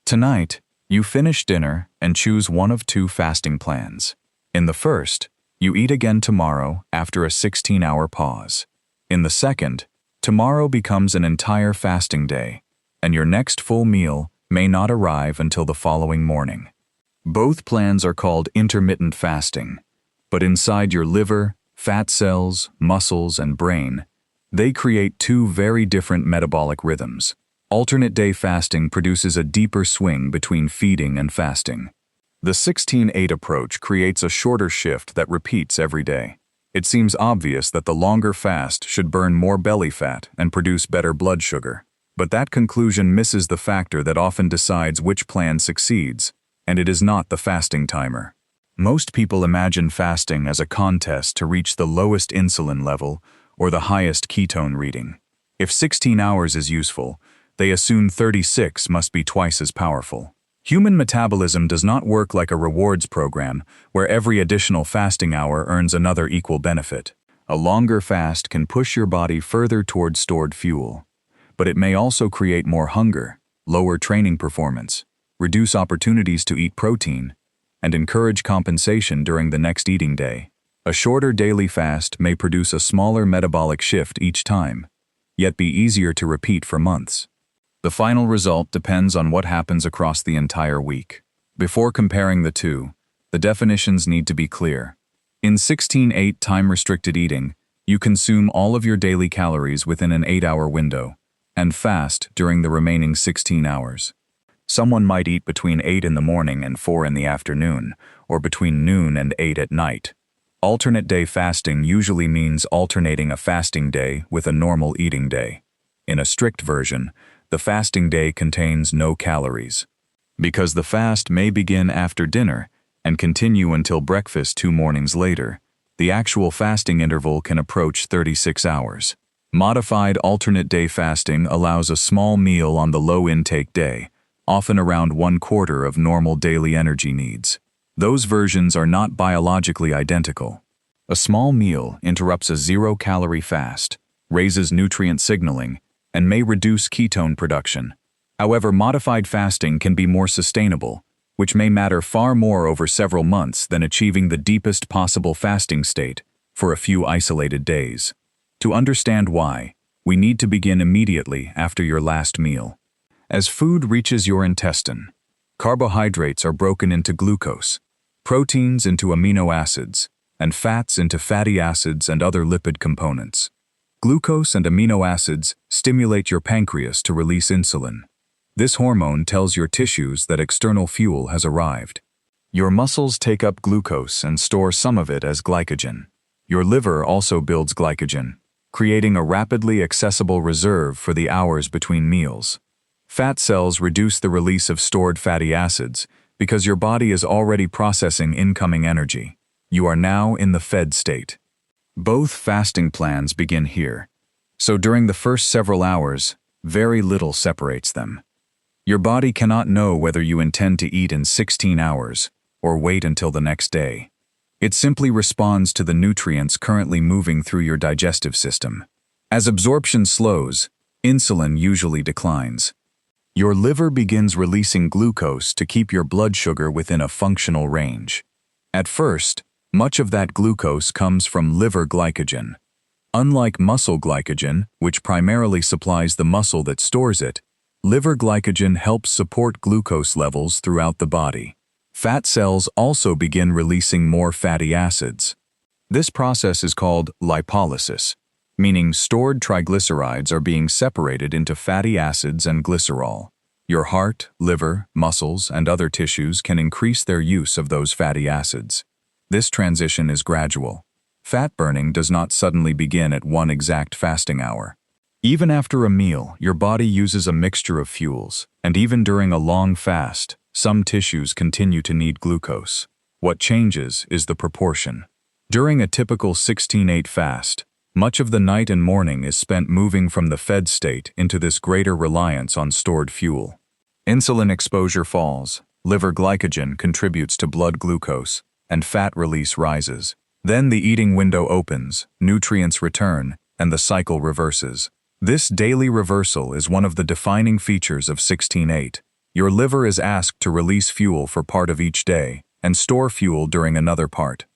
Tonight, you finish dinner and choose one of two fasting plans. In the first, you eat again tomorrow after a 16-hour pause. In the second, tomorrow becomes an entire fasting day, and your next full meal may not arrive until the following morning. Both plans are called intermittent fasting, but inside your liver, fat cells, muscles, and brain, they create two very different metabolic rhythms. Alternate day fasting produces a deeper swing between feeding and fasting. The 16-8 approach creates a shorter shift that repeats every day. It seems obvious that the longer fast should burn more belly fat and produce better blood sugar. But that conclusion misses the factor that often decides which plan succeeds, and it is not the fasting timer. Most people imagine fasting as a contest to reach the lowest insulin level or the highest ketone reading. If 16 hours is useful, they assume 36 must be twice as powerful. Human metabolism does not work like a rewards program where every additional fasting hour earns another equal benefit. A longer fast can push your body further toward stored fuel, but it may also create more hunger, lower training performance, reduce opportunities to eat protein, and encourage compensation during the next eating day. A shorter daily fast may produce a smaller metabolic shift each time, yet be easier to repeat for months. The final result depends on what happens across the entire week. Before comparing the two, the definitions need to be clear. In 16-8 time-restricted eating, you consume all of your daily calories within an 8-hour window, and fast during the remaining 16 hours. Someone might eat between 8 in the morning and 4 in the afternoon, or between noon and 8 at night. Alternate day fasting usually means alternating a fasting day with a normal eating day. In a strict version, the fasting day contains no calories. Because the fast may begin after dinner and continue until breakfast 2 mornings later, the actual fasting interval can approach 36 hours. Modified alternate day fasting allows a small meal on the low-intake day, often around 1/4 of normal daily energy needs. Those versions are not biologically identical. A small meal interrupts a 0-calorie fast, raises nutrient signaling, and may reduce ketone production. However, modified fasting can be more sustainable, which may matter far more over several months than achieving the deepest possible fasting state for a few isolated days. To understand why, we need to begin immediately after your last meal. As food reaches your intestine, carbohydrates are broken into glucose, proteins into amino acids, and fats into fatty acids and other lipid components. Glucose and amino acids stimulate your pancreas to release insulin. This hormone tells your tissues that external fuel has arrived. Your muscles take up glucose and store some of it as glycogen. Your liver also builds glycogen, creating a rapidly accessible reserve for the hours between meals. Fat cells reduce the release of stored fatty acids because your body is already processing incoming energy. You are now in the fed state. Both fasting plans begin here, so during the first several hours, very little separates them. Your body cannot know whether you intend to eat in 16 hours or wait until the next day. It simply responds to the nutrients currently moving through your digestive system. As absorption slows, insulin usually declines. Your liver begins releasing glucose to keep your blood sugar within a functional range. At first, much of that glucose comes from liver glycogen. Unlike muscle glycogen, which primarily supplies the muscle that stores it, liver glycogen helps support glucose levels throughout the body. Fat cells also begin releasing more fatty acids. This process is called lipolysis, meaning stored triglycerides are being separated into fatty acids and glycerol. Your heart, liver, muscles, and other tissues can increase their use of those fatty acids. This transition is gradual. Fat burning does not suddenly begin at one exact fasting hour. Even after a meal, your body uses a mixture of fuels, and even during a long fast, some tissues continue to need glucose. What changes is the proportion. During a typical 16-8 fast, much of the night and morning is spent moving from the fed state into this greater reliance on stored fuel. Insulin exposure falls, liver glycogen contributes to blood glucose, and fat release rises. Then the eating window opens, nutrients return, and the cycle reverses. This daily reversal is one of the defining features of 16-8. Your liver is asked to release fuel for part of each day and store fuel during another part.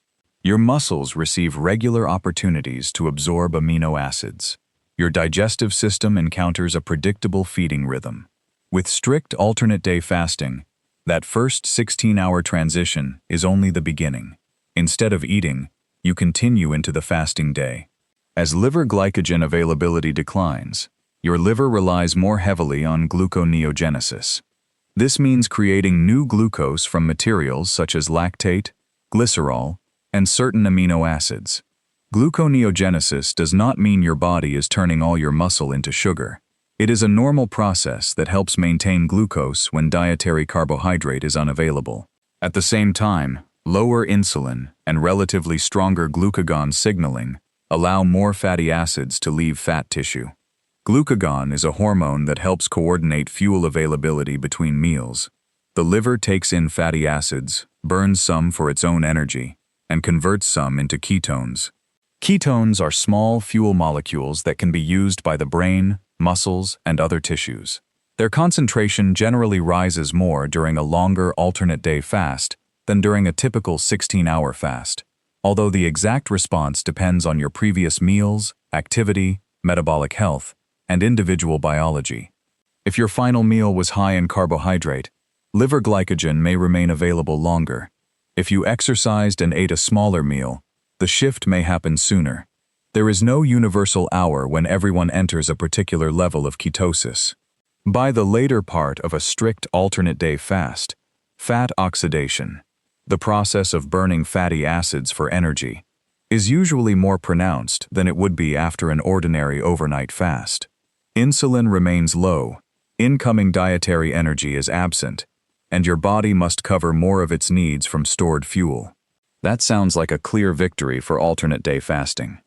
Your muscles receive regular opportunities to absorb amino acids. Your digestive system encounters a predictable feeding rhythm. With strict alternate day fasting, that first 16-hour transition is only the beginning. Instead of eating, you continue into the fasting day. As liver glycogen availability declines, your liver relies more heavily on gluconeogenesis. This means creating new glucose from materials such as lactate, glycerol, and certain amino acids. Gluconeogenesis does not mean your body is turning all your muscle into sugar. It is a normal process that helps maintain glucose when dietary carbohydrate is unavailable. At the same time, lower insulin and relatively stronger glucagon signaling allow more fatty acids to leave fat tissue. Glucagon is a hormone that helps coordinate fuel availability between meals. The liver takes in fatty acids, burns some for its own energy, and converts some into ketones. Ketones are small fuel molecules that can be used by the brain, muscles, and other tissues. Their concentration generally rises more during a longer alternate day fast than during a typical 16-hour fast, although the exact response depends on your previous meals, activity, metabolic health, and individual biology. If your final meal was high in carbohydrate, liver glycogen may remain available longer. If you exercised and ate a smaller meal, the shift may happen sooner. There is no universal hour when everyone enters a particular level of ketosis. By the later part of a strict alternate day fast, fat oxidation, the process of burning fatty acids for energy, is usually more pronounced than it would be after an ordinary overnight fast. Insulin remains low, incoming dietary energy is absent, and your body must cover more of its needs from stored fuel. That sounds like a clear victory for alternate day fasting.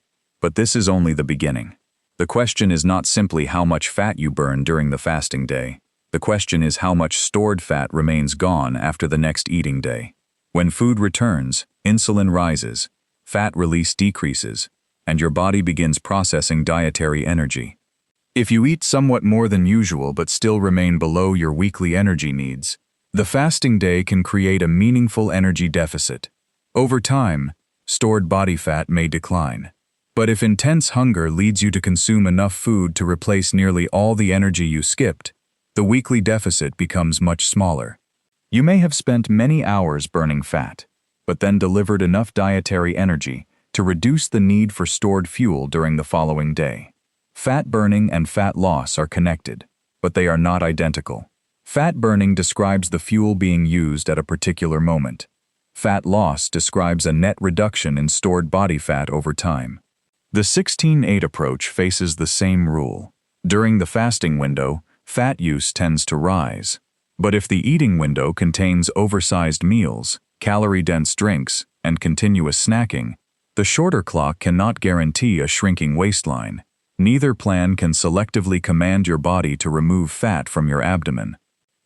But this is only the beginning. The question is not simply how much fat you burn during the fasting day. The question is how much stored fat remains gone after the next eating day. When food returns, insulin rises, fat release decreases, and your body begins processing dietary energy. If you eat somewhat more than usual but still remain below your weekly energy needs, the fasting day can create a meaningful energy deficit. Over time, stored body fat may decline. But if intense hunger leads you to consume enough food to replace nearly all the energy you skipped, the weekly deficit becomes much smaller. You may have spent many hours burning fat, but then delivered enough dietary energy to reduce the need for stored fuel during the following day. Fat burning and fat loss are connected, but they are not identical. Fat burning describes the fuel being used at a particular moment. Fat loss describes a net reduction in stored body fat over time. The 16-8 approach faces the same rule. During the fasting window, fat use tends to rise. But if the eating window contains oversized meals, calorie-dense drinks, and continuous snacking, the shorter clock cannot guarantee a shrinking waistline. Neither plan can selectively command your body to remove fat from your abdomen.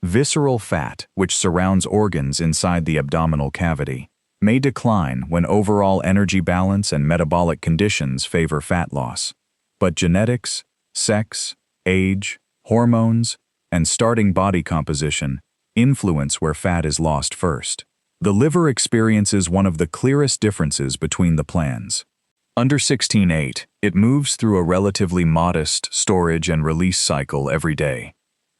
Visceral fat, which surrounds organs inside the abdominal cavity, may decline when overall energy balance and metabolic conditions favor fat loss. But genetics, sex, age, hormones, and starting body composition influence where fat is lost first. The liver experiences one of the clearest differences between the plans. Under 16-8, it moves through a relatively modest storage and release cycle every day.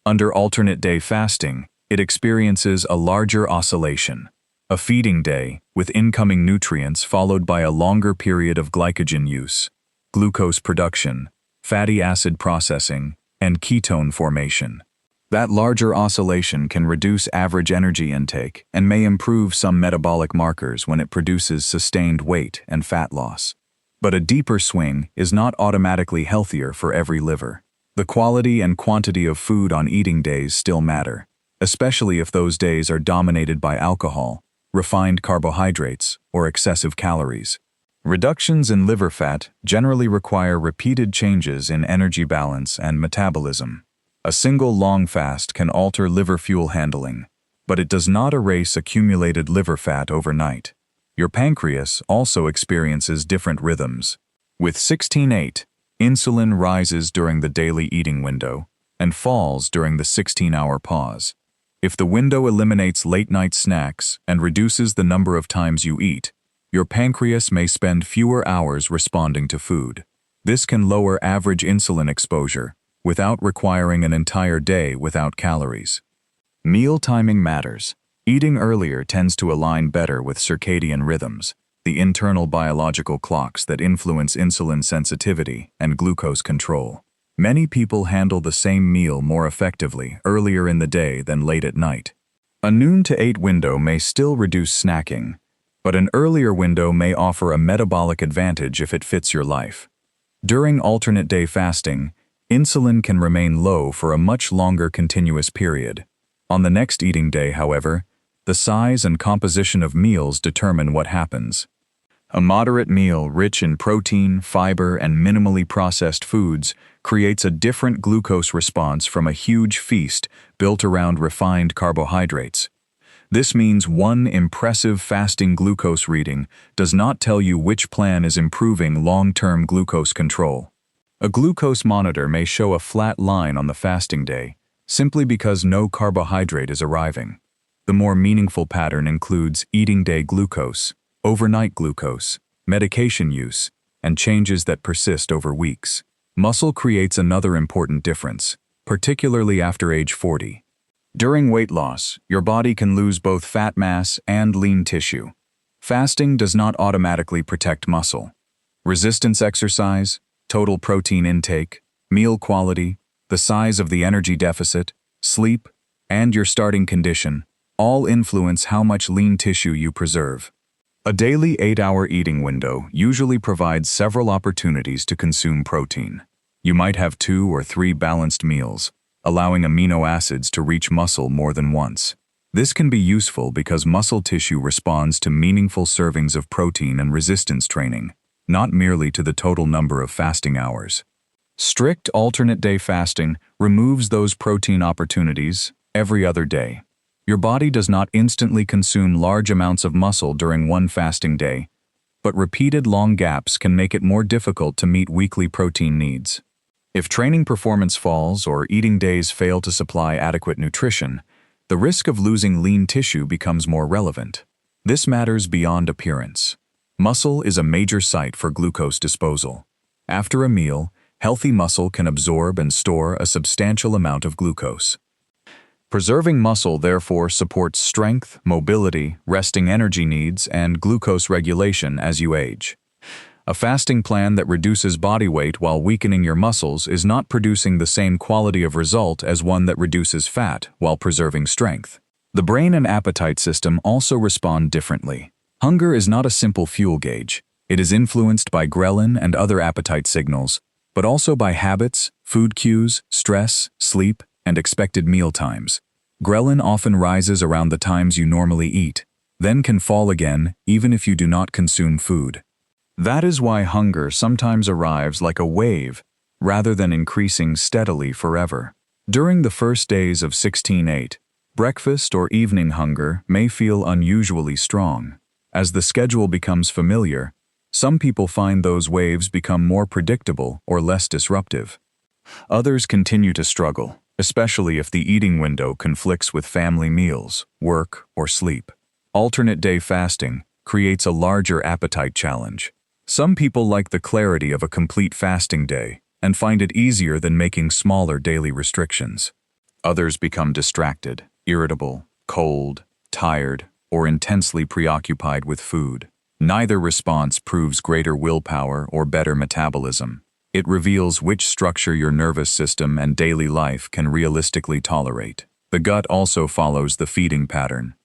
Under alternate day fasting, it experiences a larger oscillation, a feeding day with incoming nutrients followed by a longer period of glycogen use, glucose production, fatty acid processing, and ketone formation. That larger oscillation can reduce average energy intake and may improve some metabolic markers when it produces sustained weight and fat loss. But a deeper swing is not automatically healthier for every liver. The quality and quantity of food on eating days still matter, especially if those days are dominated by alcohol, refined carbohydrates, or excessive calories. Reductions in liver fat generally require repeated changes in energy balance and metabolism. A single long fast can alter liver fuel handling, but it does not erase accumulated liver fat overnight. Your pancreas also experiences different rhythms. With 16-8, insulin rises during the daily eating window and falls during the 16-hour pause. If the window eliminates late-night snacks and reduces the number of times you eat, your pancreas may spend fewer hours responding to food. This can lower average insulin exposure without requiring an entire day without calories. Meal timing matters. Eating earlier tends to align better with circadian rhythms, the internal biological clocks that influence insulin sensitivity and glucose control. Many people handle the same meal more effectively earlier in the day than late at night. A noon to 8 window may still reduce snacking, but an earlier window may offer a metabolic advantage if it fits your life. During alternate day fasting, insulin can remain low for a much longer continuous period. On the next eating day, however, the size and composition of meals determine what happens. A moderate meal rich in protein, fiber, and minimally processed foods creates a different glucose response from a huge feast built around refined carbohydrates. This means one impressive fasting glucose reading does not tell you which plan is improving long-term glucose control. A glucose monitor may show a flat line on the fasting day, simply because no carbohydrate is arriving. The more meaningful pattern includes eating day glucose, overnight glucose, medication use, and changes that persist over weeks. Muscle creates another important difference, particularly after age 40. During weight loss, your body can lose both fat mass and lean tissue. Fasting does not automatically protect muscle. Resistance exercise, total protein intake, meal quality, the size of the energy deficit, sleep, and your starting condition all influence how much lean tissue you preserve. A daily 8-hour eating window usually provides several opportunities to consume protein. You might have 2 or 3 balanced meals, allowing amino acids to reach muscle more than once. This can be useful because muscle tissue responds to meaningful servings of protein and resistance training, not merely to the total number of fasting hours. Strict alternate day fasting removes those protein opportunities every other day. Your body does not instantly consume large amounts of muscle during one fasting day, but repeated long gaps can make it more difficult to meet weekly protein needs. If training performance falls or eating days fail to supply adequate nutrition, the risk of losing lean tissue becomes more relevant. This matters beyond appearance. Muscle is a major site for glucose disposal. After a meal, healthy muscle can absorb and store a substantial amount of glucose. Preserving muscle therefore supports strength, mobility, resting energy needs, and glucose regulation as you age. A fasting plan that reduces body weight while weakening your muscles is not producing the same quality of result as one that reduces fat while preserving strength. The brain and appetite system also respond differently. Hunger is not a simple fuel gauge. It is influenced by ghrelin and other appetite signals, but also by habits, food cues, stress, sleep, and expected meal times. Ghrelin often rises around the times you normally eat, then can fall again even if you do not consume food. That is why hunger sometimes arrives like a wave rather than increasing steadily forever. During the first days of 16-8, breakfast or evening hunger may feel unusually strong. As the schedule becomes familiar, some people find those waves become more predictable or less disruptive. Others continue to struggle, especially if the eating window conflicts with family meals, work, or sleep. Alternate day fasting creates a larger appetite challenge. Some people like the clarity of a complete fasting day and find it easier than making smaller daily restrictions. Others become distracted, irritable, cold, tired, or intensely preoccupied with food. Neither response proves greater willpower or better metabolism. It reveals which structure your nervous system and daily life can realistically tolerate. The gut also follows the feeding pattern.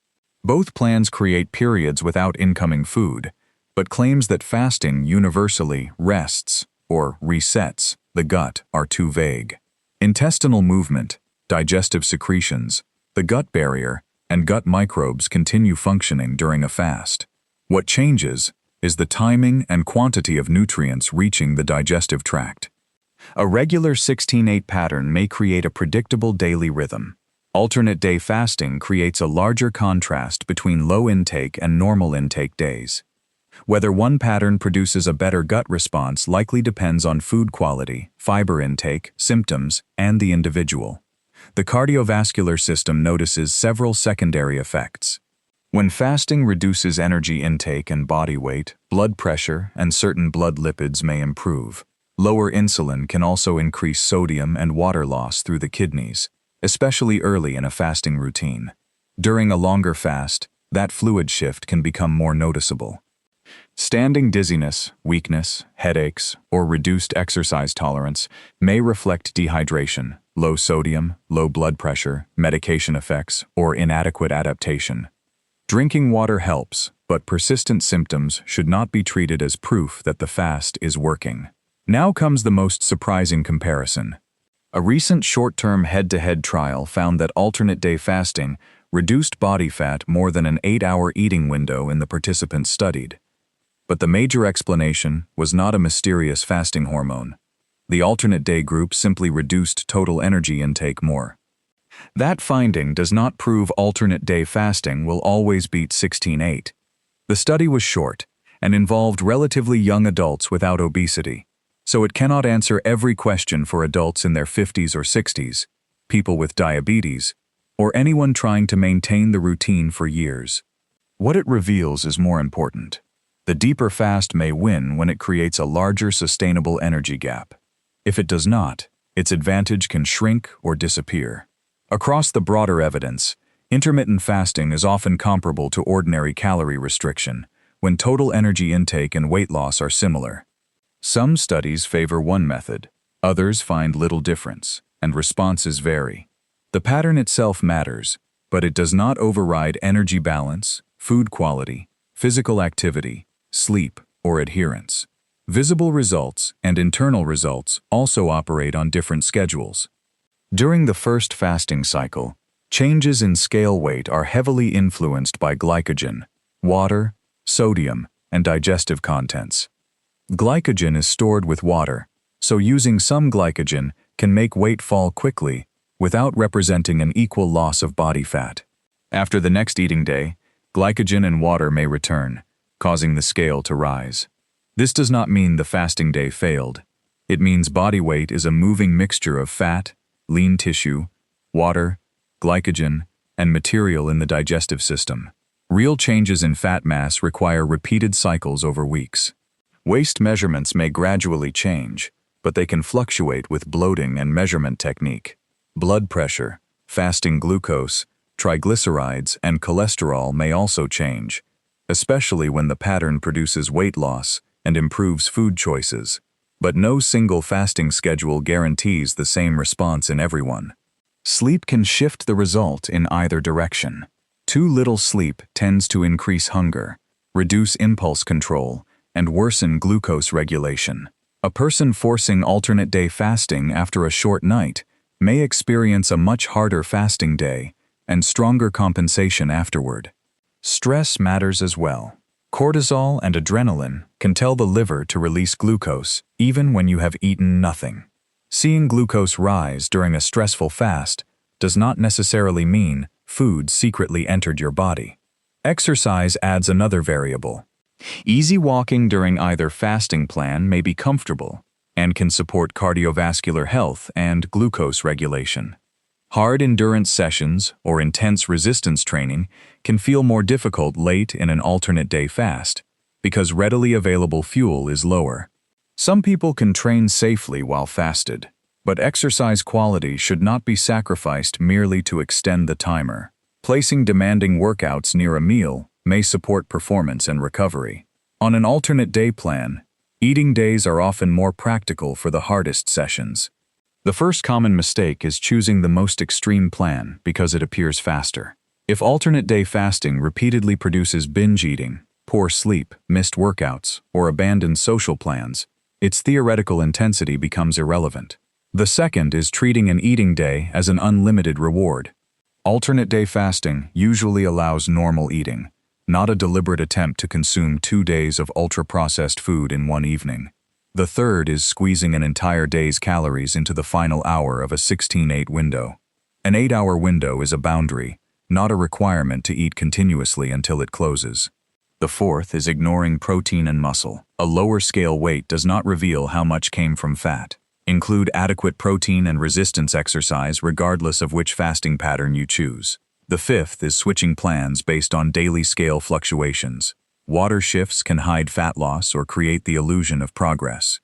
Both plans create periods without incoming food, but claims that fasting universally rests or resets the gut are too vague. Intestinal movement, digestive secretions, the gut barrier, and gut microbes continue functioning during a fast. What changes is the timing and quantity of nutrients reaching the digestive tract. A regular 16-8 pattern may create a predictable daily rhythm. Alternate day fasting creates a larger contrast between low intake and normal intake days. Whether one pattern produces a better gut response likely depends on food quality, fiber intake, symptoms, and the individual. The cardiovascular system notices several secondary effects. When fasting reduces energy intake and body weight, blood pressure and certain blood lipids may improve. Lower insulin can also increase sodium and water loss through the kidneys, especially early in a fasting routine. During a longer fast, that fluid shift can become more noticeable. Standing dizziness, weakness, headaches, or reduced exercise tolerance may reflect dehydration, low sodium, low blood pressure, medication effects, or inadequate adaptation. Drinking water helps, but persistent symptoms should not be treated as proof that the fast is working. Now comes the most surprising comparison. A recent short-term head-to-head trial found that alternate-day fasting reduced body fat more than an 8-hour eating window in the participants studied. But the major explanation was not a mysterious fasting hormone. The alternate-day group simply reduced total energy intake more. That finding does not prove alternate-day fasting will always beat 16-8. The study was short and involved relatively young adults without obesity, so it cannot answer every question for adults in their 50s or 60s, people with diabetes, or anyone trying to maintain the routine for years. What it reveals is more important. The deeper fast may win when it creates a larger sustainable energy gap. If it does not, its advantage can shrink or disappear. Across the broader evidence, intermittent fasting is often comparable to ordinary calorie restriction, when total energy intake and weight loss are similar. Some studies favor one method, others find little difference, and responses vary. The pattern itself matters, but it does not override energy balance, food quality, physical activity, sleep, or adherence. Visible results and internal results also operate on different schedules. During the first fasting cycle, changes in scale weight are heavily influenced by glycogen, water, sodium, and digestive contents. Glycogen is stored with water, so using some glycogen can make weight fall quickly without representing an equal loss of body fat. After the next eating day, glycogen and water may return, causing the scale to rise. This does not mean the fasting day failed. It means body weight is a moving mixture of fat, lean tissue, water, glycogen, and material in the digestive system. Real changes in fat mass require repeated cycles over weeks. Waist measurements may gradually change, but they can fluctuate with bloating and measurement technique. Blood pressure, fasting glucose, triglycerides, and cholesterol may also change, especially when the pattern produces weight loss and improves food choices. But no single fasting schedule guarantees the same response in everyone. Sleep can shift the result in either direction. Too little sleep tends to increase hunger, reduce impulse control, and worsen glucose regulation. A person forcing alternate-day fasting after a short night may experience a much harder fasting day and stronger compensation afterward. Stress matters as well. Cortisol and adrenaline can tell the liver to release glucose even when you have eaten nothing. Seeing glucose rise during a stressful fast does not necessarily mean food secretly entered your body. Exercise adds another variable. Easy walking during either fasting plan may be comfortable and can support cardiovascular health and glucose regulation. Hard endurance sessions or intense resistance training can feel more difficult late in an alternate-day fast because readily available fuel is lower. Some people can train safely while fasted, but exercise quality should not be sacrificed merely to extend the timer. Placing demanding workouts near a meal may support performance and recovery. On an alternate-day plan, eating days are often more practical for the hardest sessions. The first common mistake is choosing the most extreme plan because it appears faster. If alternate-day fasting repeatedly produces binge eating, poor sleep, missed workouts, or abandoned social plans, its theoretical intensity becomes irrelevant. The second is treating an eating day as an unlimited reward. Alternate-day fasting usually allows normal eating, not a deliberate attempt to consume 2 days of ultra-processed food in one evening. The third is squeezing an entire day's calories into the final hour of a 16-8 window. An 8-hour window is a boundary, not a requirement to eat continuously until it closes. The fourth is ignoring protein and muscle. A lower scale weight does not reveal how much came from fat. Include adequate protein and resistance exercise regardless of which fasting pattern you choose. The fifth is switching plans based on daily scale fluctuations. Water shifts can hide fat loss or create the illusion of progress.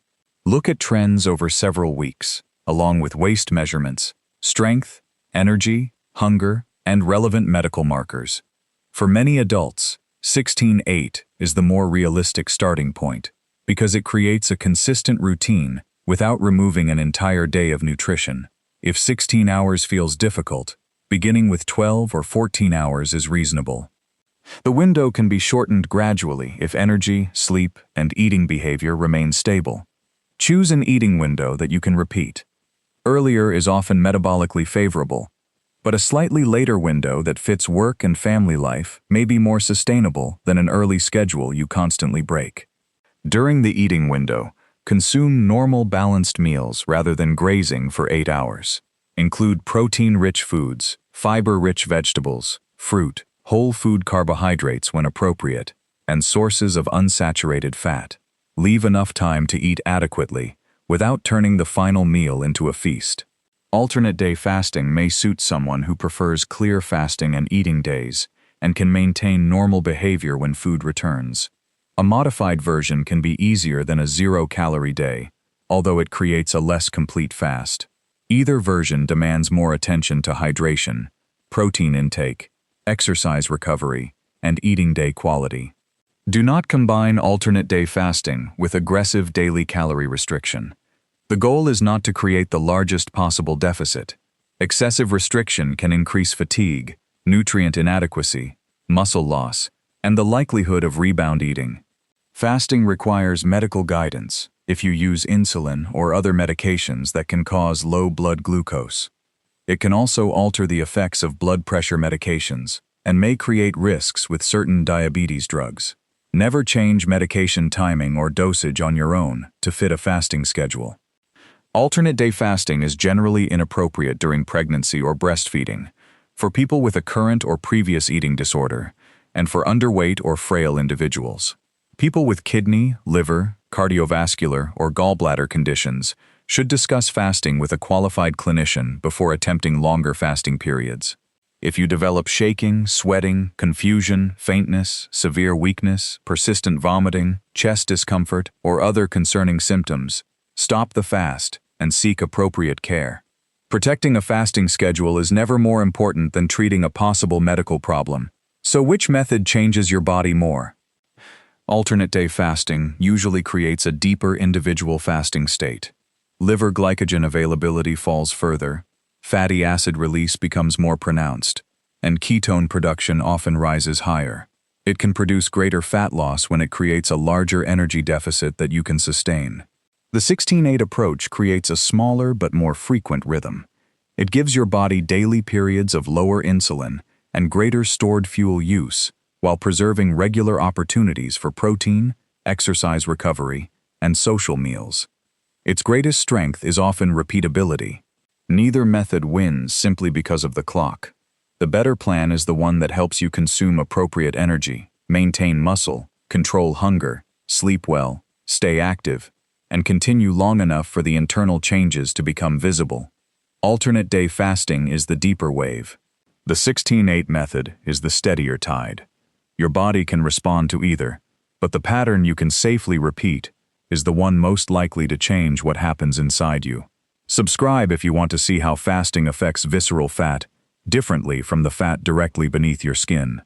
Look at trends over several weeks, along with waist measurements, strength, energy, hunger, and relevant medical markers. For many adults, 16-8 is the more realistic starting point because it creates a consistent routine without removing an entire day of nutrition. If 16 hours feels difficult, beginning with 12 or 14 hours is reasonable. The window can be shortened gradually if energy, sleep, and eating behavior remain stable. Choose an eating window that you can repeat. Earlier is often metabolically favorable, but a slightly later window that fits work and family life may be more sustainable than an early schedule you constantly break. During the eating window, consume normal balanced meals rather than grazing for 8 hours. Include protein-rich foods, fiber-rich vegetables, fruit, whole food carbohydrates when appropriate, and sources of unsaturated fat. Leave enough time to eat adequately without turning the final meal into a feast. Alternate day fasting may suit someone who prefers clear fasting and eating days and can maintain normal behavior when food returns. A modified version can be easier than a 0-calorie day, although it creates a less complete fast. Either version demands more attention to hydration, protein intake, exercise recovery, and eating day quality. Do not combine alternate day fasting with aggressive daily calorie restriction. The goal is not to create the largest possible deficit. Excessive restriction can increase fatigue, nutrient inadequacy, muscle loss, and the likelihood of rebound eating. Fasting requires medical guidance if you use insulin or other medications that can cause low blood glucose. It can also alter the effects of blood pressure medications and may create risks with certain diabetes drugs. Never change medication timing or dosage on your own to fit a fasting schedule. Alternate day fasting is generally inappropriate during pregnancy or breastfeeding, for people with a current or previous eating disorder, and for underweight or frail individuals. People with kidney, liver, cardiovascular, or gallbladder conditions should discuss fasting with a qualified clinician before attempting longer fasting periods. If you develop shaking, sweating, confusion, faintness, severe weakness, persistent vomiting, chest discomfort, or other concerning symptoms, stop the fast and seek appropriate care. Protecting a fasting schedule is never more important than treating a possible medical problem. So which method changes your body more? Alternate day fasting usually creates a deeper individual fasting state. Liver glycogen availability falls further, fatty acid release becomes more pronounced, and ketone production often rises higher. It can produce greater fat loss when it creates a larger energy deficit that you can sustain. The 16-8 approach creates a smaller but more frequent rhythm. It gives your body daily periods of lower insulin and greater stored fuel use, while preserving regular opportunities for protein, exercise recovery, and social meals. Its greatest strength is often repeatability. Neither method wins simply because of the clock. The better plan is the one that helps you consume appropriate energy, maintain muscle, control hunger, sleep well, stay active, and continue long enough for the internal changes to become visible. Alternate day fasting is the deeper wave. The 16-8 method is the steadier tide. Your body can respond to either, but the pattern you can safely repeat is the one most likely to change what happens inside you. Subscribe if you want to see how fasting affects visceral fat differently from the fat directly beneath your skin.